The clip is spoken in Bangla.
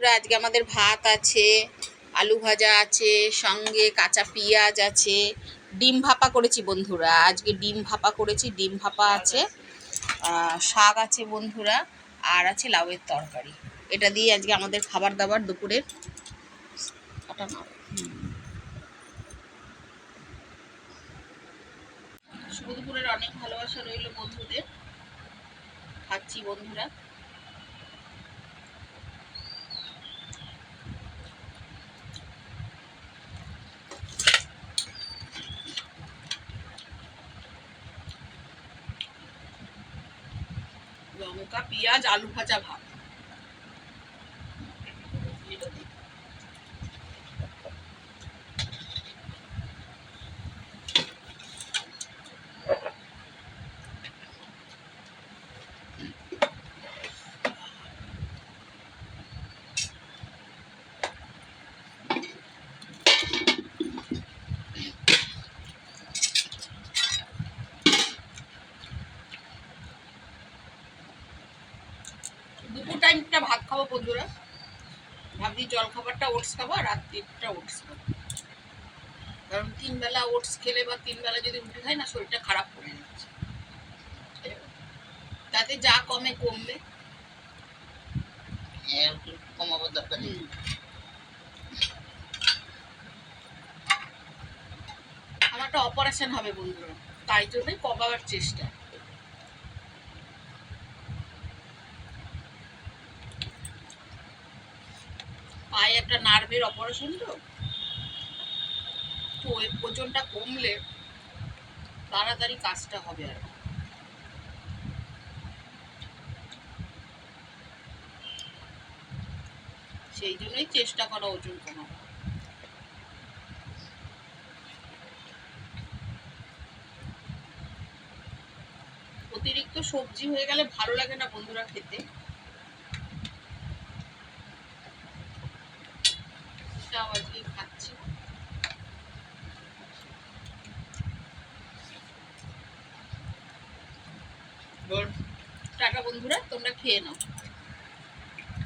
বন্ধুরা, আজকে আমাদের ভাত আছে, আলু ভাজা আছে, সঙ্গে কাঁচা পেঁয়াজ আছে, ডিম ভাপা করেছি বন্ধুরা। আজকে ডিম ভাপা করেছি, ডিম ভাপা আছে, শাক আছে বন্ধুরা, আর আছে লাউয়ের তরকারি। এটা দিয়ে আজকে আমাদের খাবার দাবার দুপুরের। শুভ দুপুরের অনেক ভালোবাসা রইল বন্ধুদের। খাচ্ছি বন্ধুরা। লঙ্কা পেঁয়াজ আলু ভাজা ভাত। দুপুর টাইমটা ভাত খাবো বন্ধুরা। ভাবছি জল খাবারটা ওটস খাবো, আর রাত্রিটা ওটস খাবো। কারণ 3 বেলা ওটস খেলে বা 3 বেলা যদি রুটি খাই না, শরীরটা খারাপ করে যাচ্ছে। তাতে যা কমে কমবে, কমাবার দরকার নেই। আমার একটা অপারেশন হবে বন্ধুরা, তাই জন্যই কমাবার চেষ্টা। পায়ে একটা নার্ভের অপারেশন, তো ওই ওজনটা কমলে তাড়াতাড়ি কাজটা হবে। আর সেই জন্যই চেষ্টা করা ওজন কমানো। অতিরিক্ত সবজি হয়ে গেলে ভালো লাগে না বন্ধুরা খেতে। আজকে খাচ্ছি। টাটা বন্ধুরা, তোমরা খেয়ে নাও।